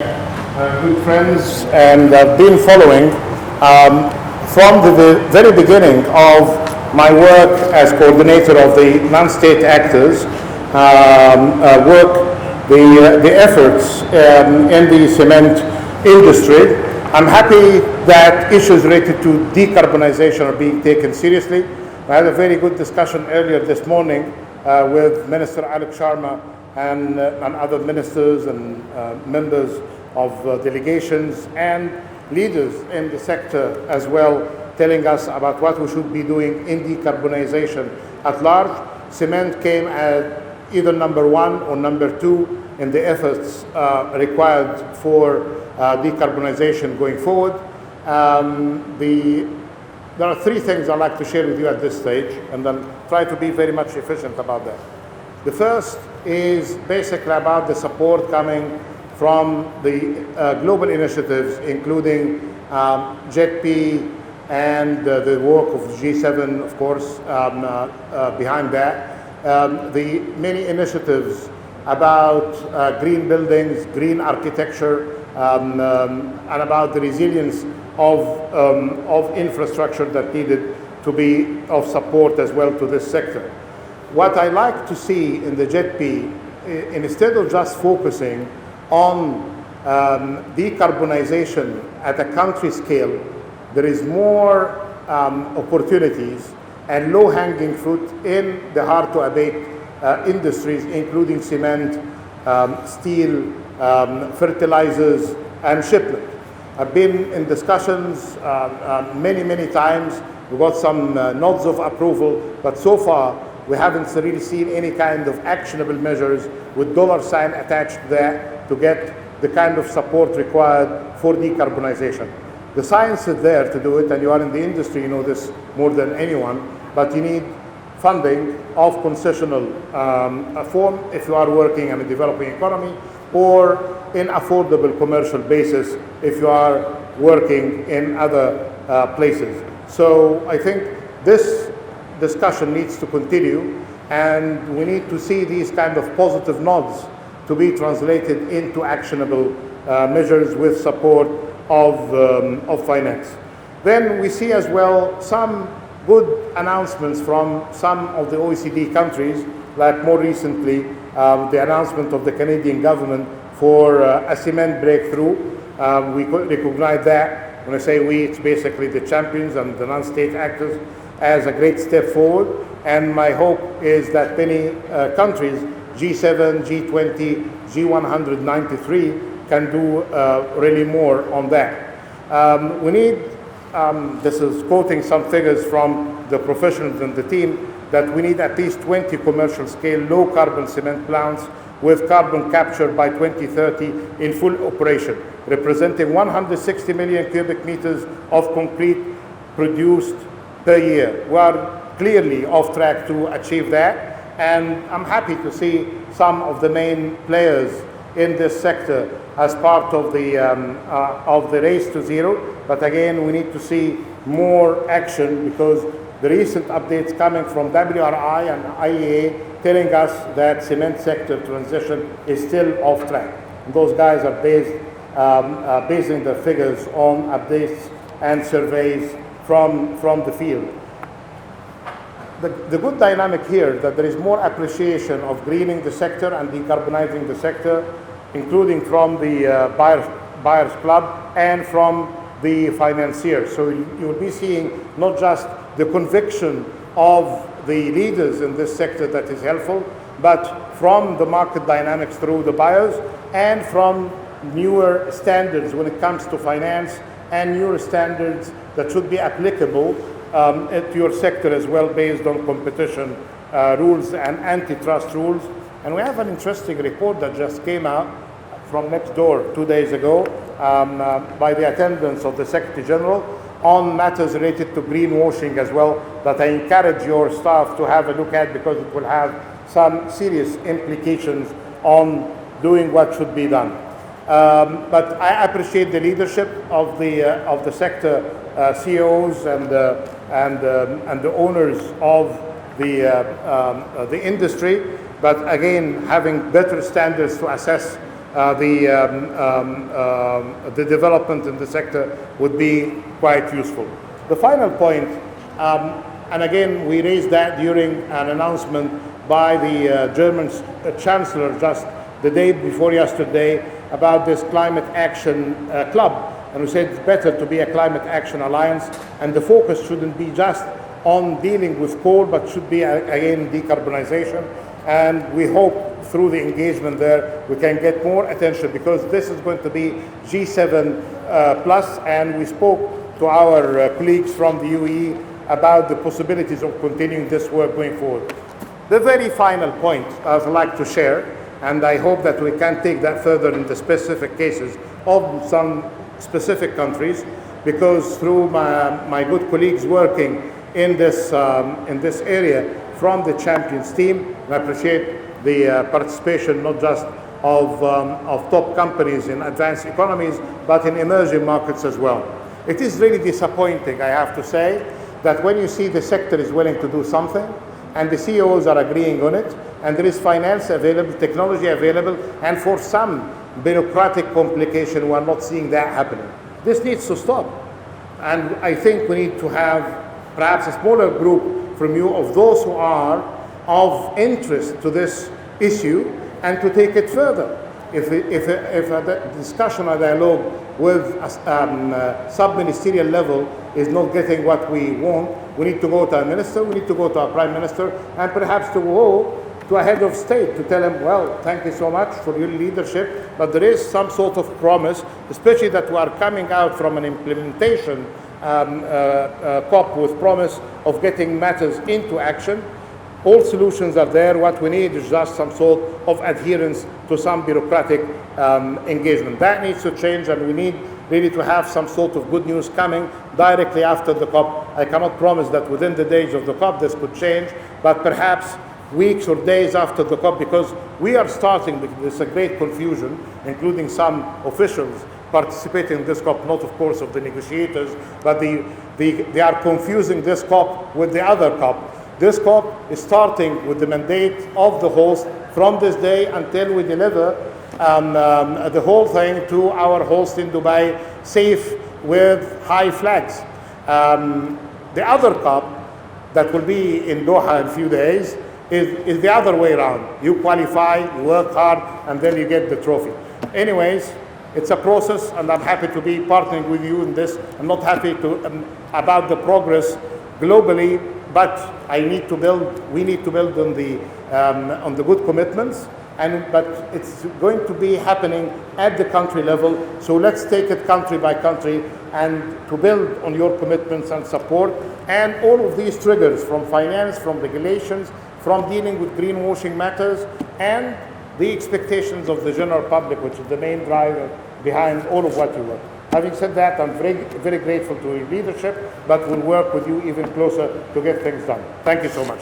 Good friends, and I've been following from the very beginning of my work as coordinator of the non-state actors work, the efforts in the cement industry. I'm happy that issues related to decarbonization are being taken seriously. I had a very good discussion earlier this morning with Minister Alok Sharma and other ministers and members of delegations and leaders in the sector as well, telling us about what we should be doing in decarbonization at large. Cement came at either number one or number two in the efforts required for decarbonization going forward. There are three things I'd like to share with you at this stage, and then try to be very much efficient about that. The first is basically about the support coming from the global initiatives, including JETP and the work of G7, of course, behind that. The many initiatives about green buildings, green architecture, and about the resilience of infrastructure that needed to be of support as well to this sector. What I like to see in the JETP, instead of just focusing on decarbonization at a country scale, there is more opportunities and low-hanging fruit in the hard-to-abate industries, including cement, steel, fertilizers, and shipment. I've been in discussions many times. We got some nods of approval, but so far we haven't really seen any kind of actionable measures with dollar sign attached there to get the kind of support required for decarbonization. The science is there to do it, and you are in the industry, you know this more than anyone, but you need funding of concessional form if you are working in a developing economy, or in affordable commercial basis if you are working in other places. So I think this discussion needs to continue, and we need to see these kind of positive nods to be translated into actionable measures with support of finance. Then we see as well some good announcements from some of the OECD countries, like more recently the announcement of the Canadian government for a cement breakthrough. We could recognize that. When I say we, it's basically the champions and the non-state actors, as a great step forward. And my hope is that many countries, G7, G20, G193, can do really more on that. We need, this is quoting some figures from the professionals and the team, that we need at least 20 commercial scale low carbon cement plants with carbon capture by 2030 in full operation, representing 160 million cubic meters of concrete produced per year. We are clearly off track to achieve that, and I'm happy to see some of the main players in this sector as part of the race to zero. But again, we need to see more action, because the recent updates coming from WRI and IEA telling us that cement sector transition is still off track. And those guys are basing their figures on updates and surveys from the field. The good dynamic here, that there is more appreciation of greening the sector and decarbonizing the sector, including from the buyers club and from the financiers. So you will be seeing not just the conviction of the leaders in this sector that is helpful, but from the market dynamics through the buyers, and from newer standards when it comes to finance, and newer standards that should be applicable to your sector as well, based on competition rules and antitrust rules. And we have an interesting report that just came out from next door 2 days ago by the attendance of the Secretary General on matters related to greenwashing as well, that I encourage your staff to have a look at, because it will have some serious implications on doing what should be done. But I appreciate the leadership of the sector CEOs and the owners of the industry. But again, having better standards to assess the development in the sector would be quite useful. The final point, and again, we raised that during an announcement by the German Chancellor just the day before yesterday about this climate action club. And we said it's better to be a climate action alliance, and the focus shouldn't be just on dealing with coal, but should be, again, decarbonization. And we hope through the engagement there we can get more attention, because this is going to be G7 plus, and we spoke to our colleagues from the UAE about the possibilities of continuing this work going forward. The very final point I'd like to share, and I hope that we can take that further in the specific cases of some specific countries, because through my good colleagues working in this area from the Champions team, I appreciate the participation not just of top companies in advanced economies, but in emerging markets as well. It is really disappointing, I have to say, that when you see the sector is willing to do something, and the CEOs are agreeing on it, and there is finance available, technology available, and for some bureaucratic complication, we are not seeing that happening. This needs to stop. And I think we need to have perhaps a smaller group from you of those who are of interest to this issue, and to take it further. If a discussion or dialogue with a sub-ministerial level is not getting what we want, we need to go to our minister, we need to go to our prime minister, and perhaps to go to a head of state to tell him, well, thank you so much for your leadership, but there is some sort of promise, especially that we are coming out from an implementation COP with promise of getting matters into action. All solutions are there. What we need is just some sort of adherence to some bureaucratic engagement. That needs to change, and we need really to have some sort of good news coming directly after the COP. I cannot promise that within the days of the COP this could change, but perhaps weeks or days after the COP, because we are starting with this great confusion, including some officials participating in this COP, not of course of the negotiators, but they are confusing this COP with the other COP. This COP is starting with the mandate of the host from this day until we deliver the whole thing to our host in Dubai, safe with high flags. The other COP that will be in Doha in a few days is the other way around. You qualify, you work hard, and then you get the trophy. Anyways, it's a process, and I'm happy to be partnering with you in this. I'm not happy about the progress globally, but we need to build on the good commitments, but it's going to be happening at the country level. So let's take it country by country, and to build on your commitments and support, and all of these triggers from finance, from regulations, from dealing with greenwashing matters, and the expectations of the general public, which is the main driver behind all of what you work. Having said that, I'm very, very grateful to your leadership, but we'll work with you even closer to get things done. Thank you so much.